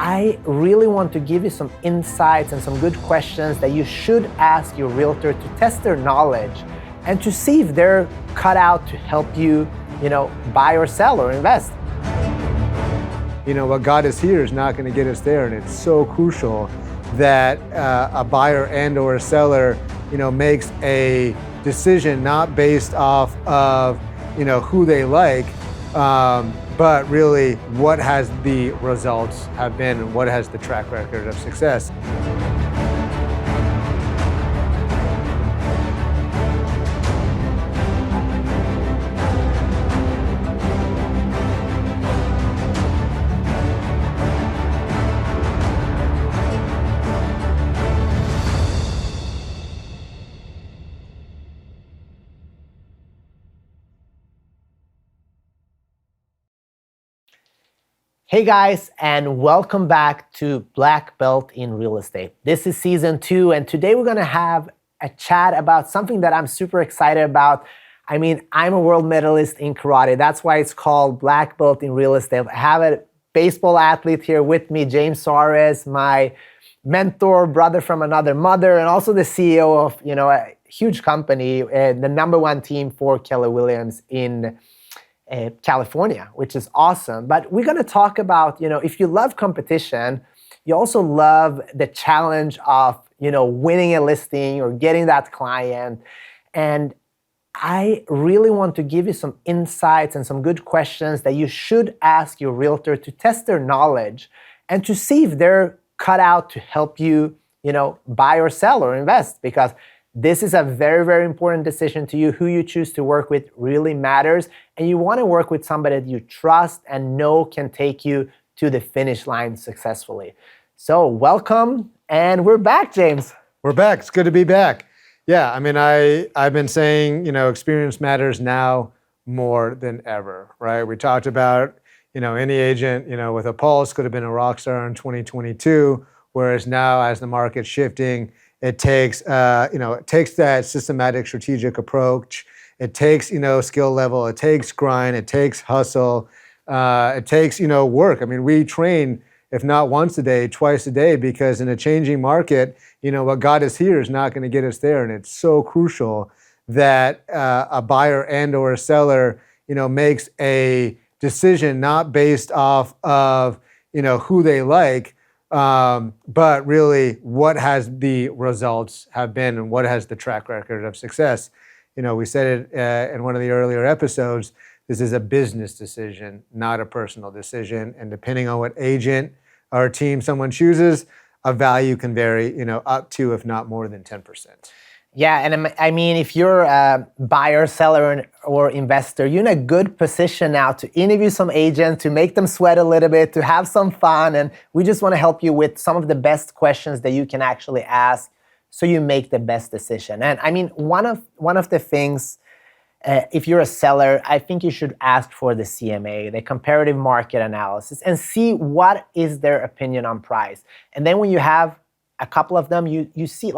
I really want to give you some insights and some good questions that you should ask your realtor to test their knowledge and to see if they're cut out to help you, buy or sell or invest. What got us here is not going to get us there, and it's so crucial that a buyer and or a seller, makes a decision not based off of, who they like, but really what has the results have been and what has the track record of success. Hey guys, and welcome back to Black Belt in Real Estate. This is season 2, and today we're gonna have a chat about something that I'm super excited about. I'm a world medalist in karate. That's why it's called Black Belt in Real Estate. I have a baseball athlete here with me, James Suarez, my mentor, brother from another mother, and also the CEO of a huge company, the #1 team for Keller Williams in California, which is awesome. But we're going to talk about, if you love competition, you also love the challenge of, winning a listing or getting that client. And I really want to give you some insights and some good questions that you should ask your realtor to test their knowledge and to see if they're cut out to help you, buy or sell or invest, because this is a very, very important decision to you. Who you choose to work with really matters. And you want to work with somebody that you trust and know can take you to the finish line successfully. So welcome, and we're back, James. We're back. It's good to be back. Yeah, I've been saying, experience matters now more than ever, right? We talked about, any agent, with a pulse could have been a rock star in 2022, whereas now as the market's shifting, it takes that systematic strategic approach. It takes, skill level. It takes grind. It takes hustle. It takes, work. We train, if not once a day, twice a day, because in a changing market, what got us here is not going to get us there. And it's so crucial that a buyer and or a seller, makes a decision not based off of, who they like, but really what has the results have been and what has the track record of success. We said it in one of the earlier episodes, this is a business decision, not a personal decision. And depending on what agent or team someone chooses, a value can vary, up to, if not more than 10%. Yeah, and if you're a buyer, seller, or investor, you're in a good position now to interview some agents, to make them sweat a little bit, to have some fun, and we just want to help you with some of the best questions that you can actually ask so you make the best decision. And one of the things, if you're a seller, I think you should ask for the CMA, the comparative market analysis, and see what is their opinion on price. And then when you have a couple of them, you see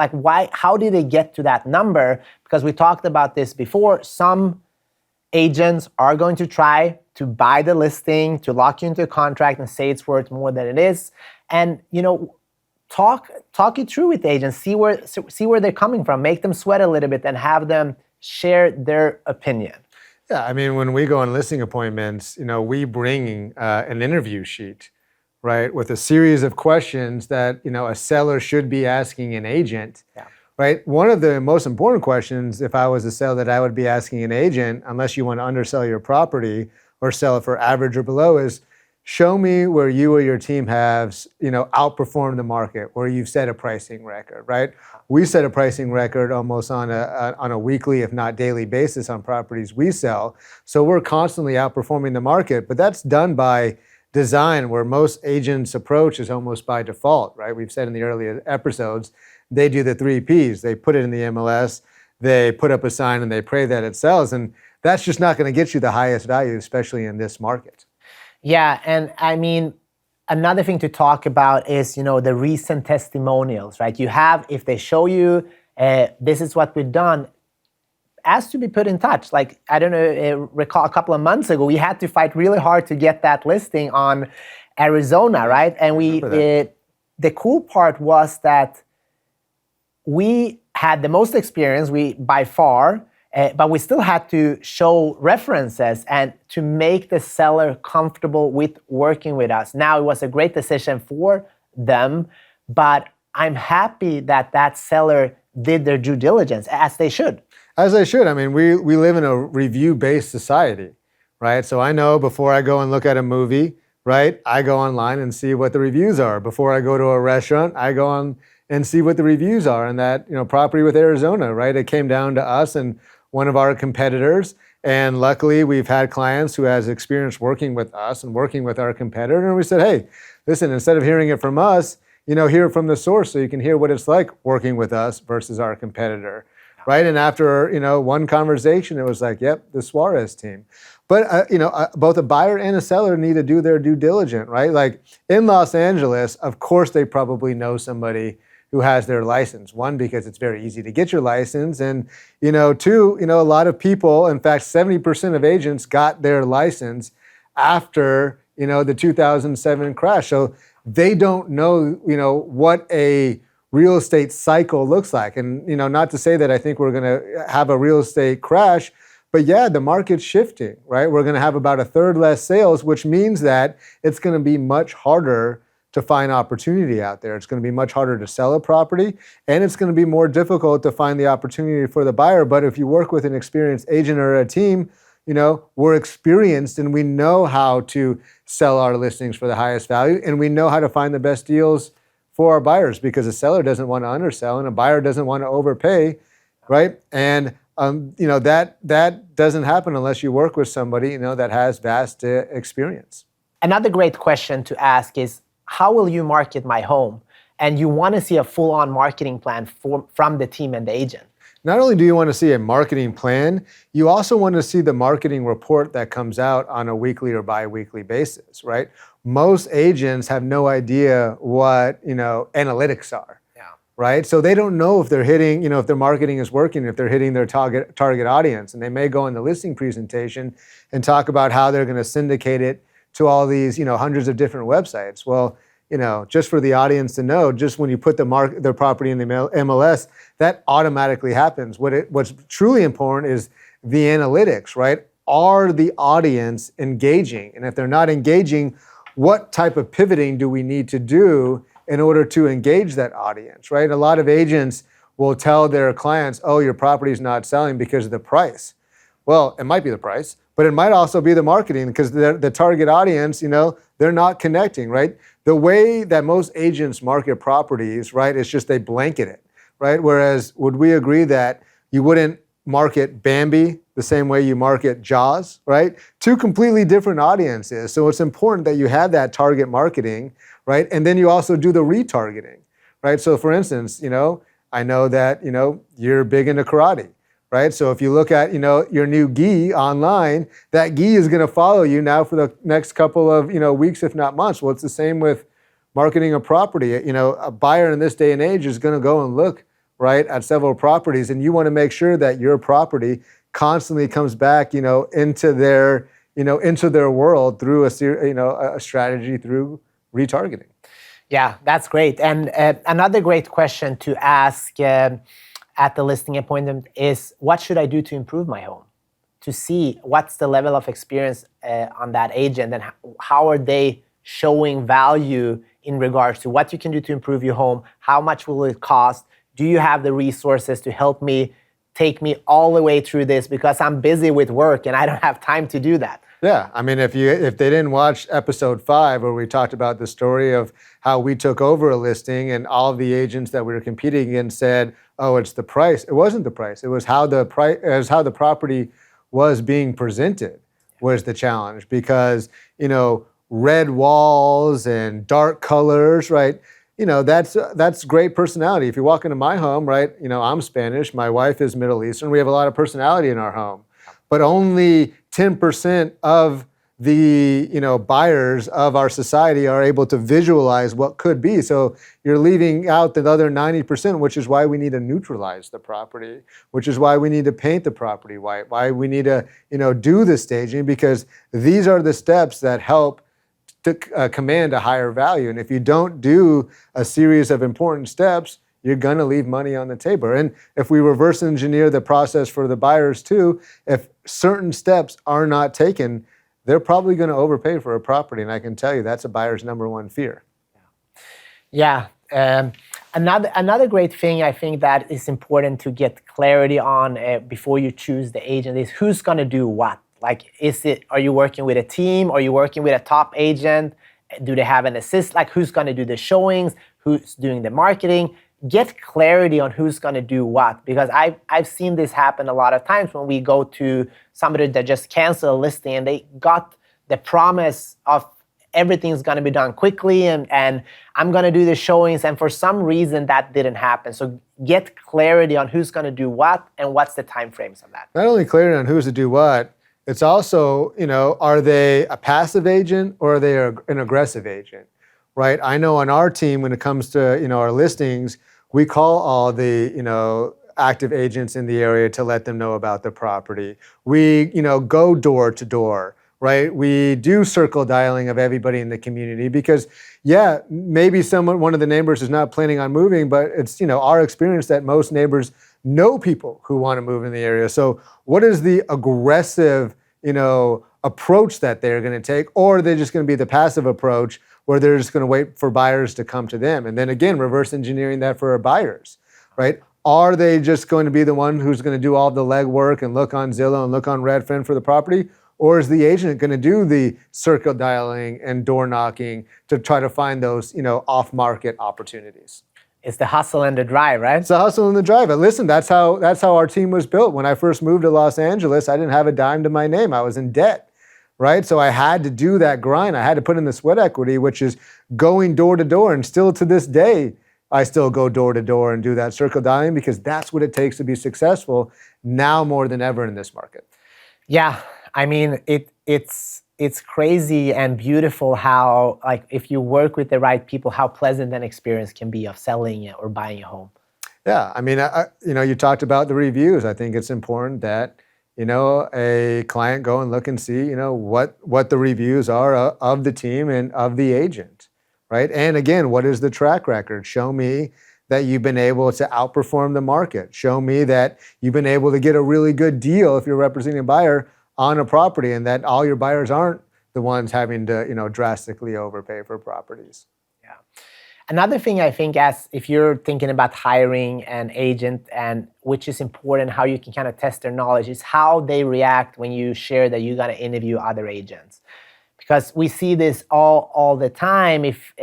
how did they get to that number? Because we talked about this before. Some agents are going to try to buy the listing, to lock you into a contract and say it's worth more than it is. And talk you through with agents, see where they're coming from, make them sweat a little bit and have them share their opinion. Yeah, when we go on listing appointments, we bring an interview sheet, right, with a series of questions that, a seller should be asking an agent, right? One of the most important questions, if I was a seller, that I would be asking an agent, unless you want to undersell your property or sell it for average or below, is show me where you or your team has, outperformed the market, where you've set a pricing record, right? We set a pricing record almost on a weekly, if not daily basis on properties we sell. So we're constantly outperforming the market, but that's done by design, where most agents' approach is almost by default, right? We've said in the earlier episodes, they do the 3 Ps. They put it in the MLS, they put up a sign, and they pray that it sells. And that's just not going to get you the highest value, especially in this market. Yeah, and another thing to talk about is, the recent testimonials, right? You have, if they show you, this is what we've done, ask to be put in touch. Recall a couple of months ago, we had to fight really hard to get that listing on Arizona, right? And the cool part was that we had the most experience, we by far, but we still had to show references and to make the seller comfortable with working with us. Now, it was a great decision for them, but I'm happy that that seller did their due diligence, as they should. As they should. I mean, we live in a review-based society, right? So I know before I go and look at a movie, right, I go online and see what the reviews are. Before I go to a restaurant, I go on and see what the reviews are. And that, property with Arizona, right, it came down to us and one of our competitors. And luckily, we've had clients who has experience working with us and working with our competitor. And we said, hey, listen, instead of hearing it from us, hear it from the source so you can hear what it's like working with us versus our competitor, right? And after, one conversation, it was like, yep, the Suarez team. But, both a buyer and a seller need to do their due diligence, right? Like in Los Angeles, of course, they probably know somebody who has their license. One, because it's very easy to get your license. And, two, a lot of people, in fact, 70% of agents got their license after, the 2007 crash. So they don't know, what a real estate cycle looks like. And, not to say that I think we're going to have a real estate crash, but yeah, the market's shifting, right? We're going to have about a third less sales, which means that it's going to be much harder to find opportunity out there. It's going to be much harder to sell a property, and it's going to be more difficult to find the opportunity for the buyer. But if you work with an experienced agent or a team, we're experienced and we know how to sell our listings for the highest value, and we know how to find the best deals for our buyers, because a seller doesn't want to undersell and a buyer doesn't want to overpay, right? And that doesn't happen unless you work with somebody that has vast experience. Another great question to ask is, how will you market my home? And you want to see a full-on marketing plan from the team and the agent. Not only do you want to see a marketing plan, you also want to see the marketing report that comes out on a weekly or bi-weekly basis, right? Most agents have no idea what, analytics are, right? So they don't know if they're hitting, if their marketing is working, if they're hitting their target audience. And they may go in the listing presentation and talk about how they're going to syndicate it to all these, hundreds of different websites. Well, just for the audience to know, just when you put their property in the MLS, that automatically happens. What's truly important is the analytics, right? Are the audience engaging? And if they're not engaging, what type of pivoting do we need to do in order to engage that audience, right? A lot of agents will tell their clients, oh, your property is not selling because of the price. Well, it might be the price, but it might also be the marketing, because the target audience, they're not connecting, right? The way that most agents market properties, right, is just they blanket it, right? Whereas, would we agree that you wouldn't market Bambi the same way you market Jaws, right? Two completely different audiences. So it's important that you have that target marketing, right? And then you also do the retargeting, right? So for instance, I know that, you're big into karate, right? So if you look at, your new gi online, that gi is going to follow you now for the next couple of, weeks, if not months. Well, it's the same with marketing a property. A buyer in this day and age is going to go and look, right, at several properties, and you want to make sure that your property constantly comes back, into their world through a strategy through retargeting. Yeah, that's great. And another great question to ask at the listing appointment is, what should I do to improve my home? To see what's the level of experience on that agent, and how are they showing value in regards to what you can do to improve your home, how much will it cost, do you have the resources to help me, take me all the way through this, because I'm busy with work and I don't have time to do that. Yeah, I mean, if they didn't watch episode 5 where we talked about the story of how we took over a listing and all of the agents that we were competing against said, "Oh, it's the price." It wasn't the price. It was how the property was being presented was the challenge, because red walls and dark colors, right? That's great personality. If you walk into my home, right? I'm Spanish. My wife is Middle Eastern. We have a lot of personality in our home, but only 10% of the buyers of our society are able to visualize what could be. So you're leaving out the other 90%, which is why we need to neutralize the property, which is why we need to paint the property white, why we need to do the staging, because these are the steps that help command a higher value. And if you don't do a series of important steps, you're going to leave money on the table. And if we reverse engineer the process for the buyers too, if certain steps are not taken, they're probably going to overpay for a property. And I can tell you that's a buyer's number one fear. Yeah. Another great thing I think that is important to get clarity on before you choose the agent is who's going to do what. Like, are you working with a team? Are you working with a top agent? Do they have an assist? Like, who's going to do the showings? Who's doing the marketing? Get clarity on who's going to do what, because I've seen this happen a lot of times when we go to somebody that just canceled a listing and they got the promise of everything's going to be done quickly and I'm going to do the showings, and for some reason that didn't happen. So get clarity on who's going to do what and what's the time frames of that. Not only clarity on who's to do what, it's also, are they a passive agent or are they an aggressive agent, right? I know on our team, when it comes to, our listings, we call all the, active agents in the area to let them know about the property. We, go door to door, right? We do circle dialing of everybody in the community because, yeah, maybe one of the neighbors is not planning on moving, but it's, our experience that most neighbors know people who want to move in the area. So what is the aggressive, approach that they're going to take? Or are they just going to be the passive approach where they're just going to wait for buyers to come to them? And then again, reverse engineering that for our buyers, right? Are they just going to be the one who's going to do all the legwork and look on Zillow and look on Redfin for the property? Or is the agent going to do the circle dialing and door knocking to try to find those, off-market opportunities? It's the hustle and the drive, right? It's the hustle and the drive. And listen, that's how our team was built. When I first moved to Los Angeles, I didn't have a dime to my name. I was in debt, right? So I had to do that grind. I had to put in the sweat equity, which is going door to door. And still to this day, I still go door to door and do that circle dialing because that's what it takes to be successful now more than ever in this market. Yeah, I mean, it's crazy and beautiful how, like, if you work with the right people, how pleasant an experience can be of selling or buying a home. Yeah, I mean, you talked about the reviews. I think it's important that, a client go and look and see, what the reviews are of the team and of the agent, right? And again, what is the track record? Show me that you've been able to outperform the market. Show me that you've been able to get a really good deal if you're representing a buyer on a property and that all your buyers aren't the ones having to, drastically overpay for properties. Yeah. Another thing I think, as if you're thinking about hiring an agent, and which is important, how you can kind of test their knowledge, is how they react when you share that you're going to interview other agents. Because we see this all the time. If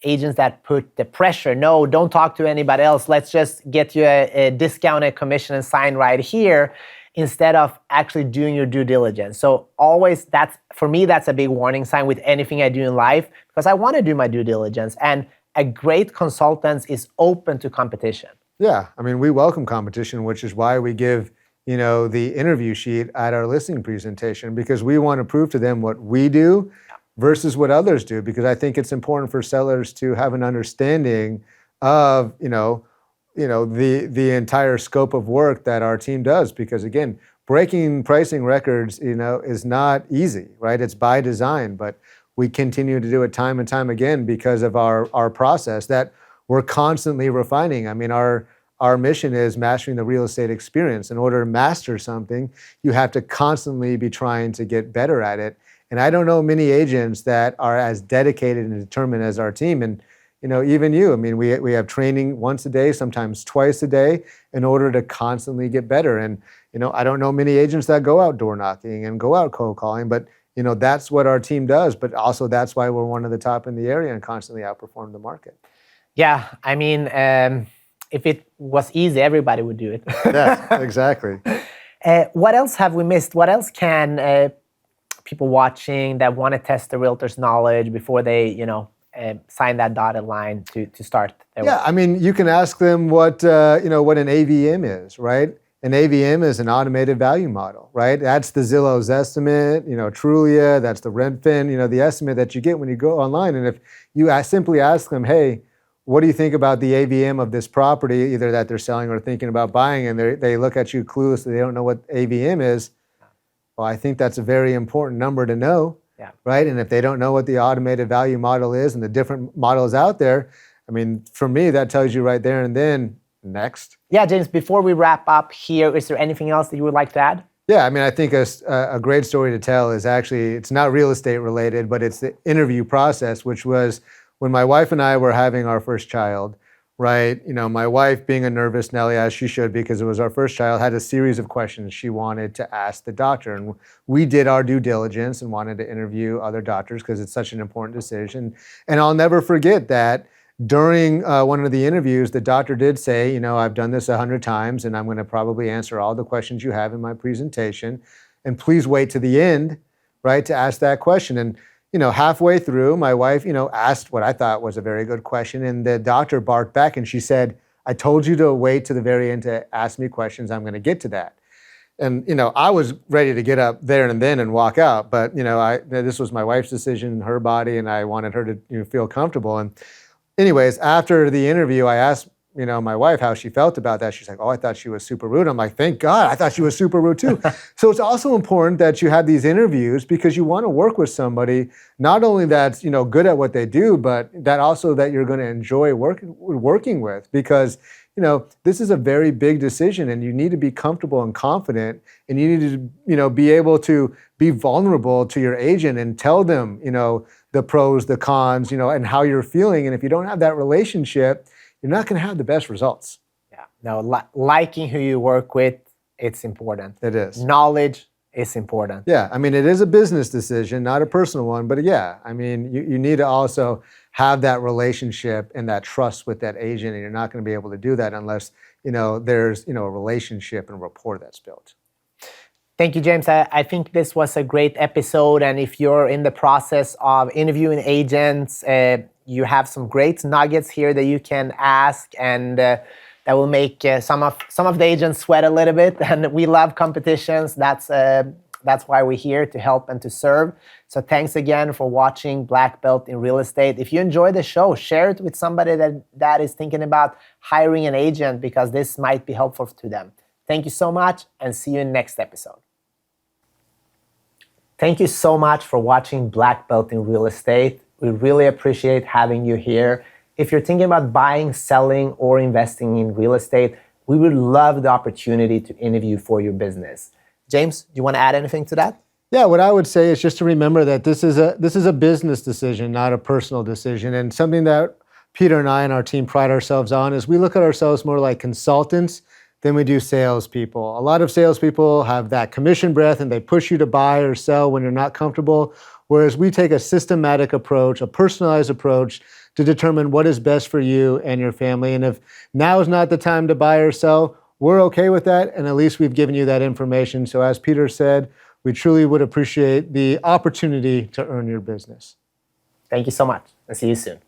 agents that put the pressure, no, don't talk to anybody else, let's just get you a discounted commission and sign right here, instead of actually doing your due diligence. So always, for me, that's a big warning sign with anything I do in life, because I want to do my due diligence. And a great consultant is open to competition. Yeah, I mean, we welcome competition, which is why we give, the interview sheet at our listing presentation, because we want to prove to them what we do versus what others do, because I think it's important for sellers to have an understanding of, the entire scope of work that our team does. Because again, breaking pricing records, is not easy, right? It's by design, but we continue to do it time and time again because of our process that we're constantly refining. I mean, our mission is mastering the real estate experience. In order to master something, you have to constantly be trying to get better at it. And I don't know many agents that are as dedicated and determined as our team. And even you, I mean, we have training once a day, sometimes twice a day, in order to constantly get better. And, I don't know many agents that go out door knocking and go out cold calling, but, that's what our team does. But also that's why we're one of the top in the area and constantly outperform the market. Yeah, I mean, if it was easy, everybody would do it. Yeah, exactly. What else have we missed? What else can people watching that want to test the realtor's knowledge before they, sign that dotted line to start their work? I mean, you can ask them what an AVM is, right? An AVM is an automated value model, right? That's the Zillow's estimate, Trulia, that's the Redfin, the estimate that you get when you go online. And if you simply ask them, hey, what do you think about the AVM of this property, either that they're selling or thinking about buying, and they look at you clueless, they don't know what AVM is, well, I think that's a very important number to know. Yeah. right? And if they don't know what the automated value model is and the different models out there, I mean, for me, that tells you right there and then, next. Yeah, James, before we wrap up here, is there anything else that you would like to add? Yeah, I mean, I think a great story to tell is actually, it's not real estate related, but it's the interview process, which was when my wife and I were having our first child, right? You know, my wife, being a nervous Nelly, as she should, because it was our first child, had a series of questions she wanted to ask the doctor. And we did our due diligence and wanted to interview other doctors because it's such an important decision. And I'll never forget that during one of the interviews, the doctor did say, you know, I've done this 100 times and I'm going to probably answer all the questions you have in my presentation. And please wait to the end, right, to ask that question. And, you know, halfway through, my wife, you know, asked what I thought was a very good question. And the doctor barked back and she said, I told you to wait to the very end to ask me questions. I'm going to get to that. And, you know, I was ready to get up there and then and walk out. But, you know, this was my wife's decision, her body, and I wanted her to, you know, feel comfortable. And anyways, after the interview, I asked, you know, my wife how she felt about that. She's like, oh, I thought she was super rude. I'm like, thank God, I thought she was super rude too. So it's also important that you have these interviews because you want to work with somebody, not only that's, you know, good at what they do, but that also that you're going to enjoy working with, because, you know, this is a very big decision and you need to be comfortable and confident, and you need to, you know, be able to be vulnerable to your agent and tell them, you know, the pros, the cons, you know, and how you're feeling. And if you don't have that relationship, you're not going to have the best results. Yeah. No, liking who you work with, it's important. It is. Knowledge is important. Yeah. I mean, it is a business decision, not a personal one. But yeah, I mean, you need to also have that relationship and that trust with that agent. And you're not going to be able to do that unless, you know, there's, you know, a relationship and rapport that's built. Thank you, James. I think this was a great episode. And if you're in the process of interviewing agents, you have some great nuggets here that you can ask, and that will make some of the agents sweat a little bit. And we love competitions. That's why we're here, to help and to serve. So thanks again for watching Black Belt in Real Estate. If you enjoy the show, share it with somebody that is thinking about hiring an agent, because this might be helpful to them. Thank you so much, and see you in next episode. Thank you so much for watching Black Belt in Real Estate. We really appreciate having you here. If you're thinking about buying, selling, or investing in real estate, we would love the opportunity to interview for your business. James, do you want to add anything to that? Yeah, what I would say is just to remember that this is a business decision, not a personal decision. And something that Peter and I and our team pride ourselves on is we look at ourselves more like consultants than we do salespeople. A lot of salespeople have that commission breath and they push you to buy or sell when you're not comfortable, whereas we take a systematic approach, a personalized approach to determine what is best for you and your family. And if now is not the time to buy or sell, we're okay with that, and at least we've given you that information. So as Peter said, we truly would appreciate the opportunity to earn your business. Thank you so much, and see you soon.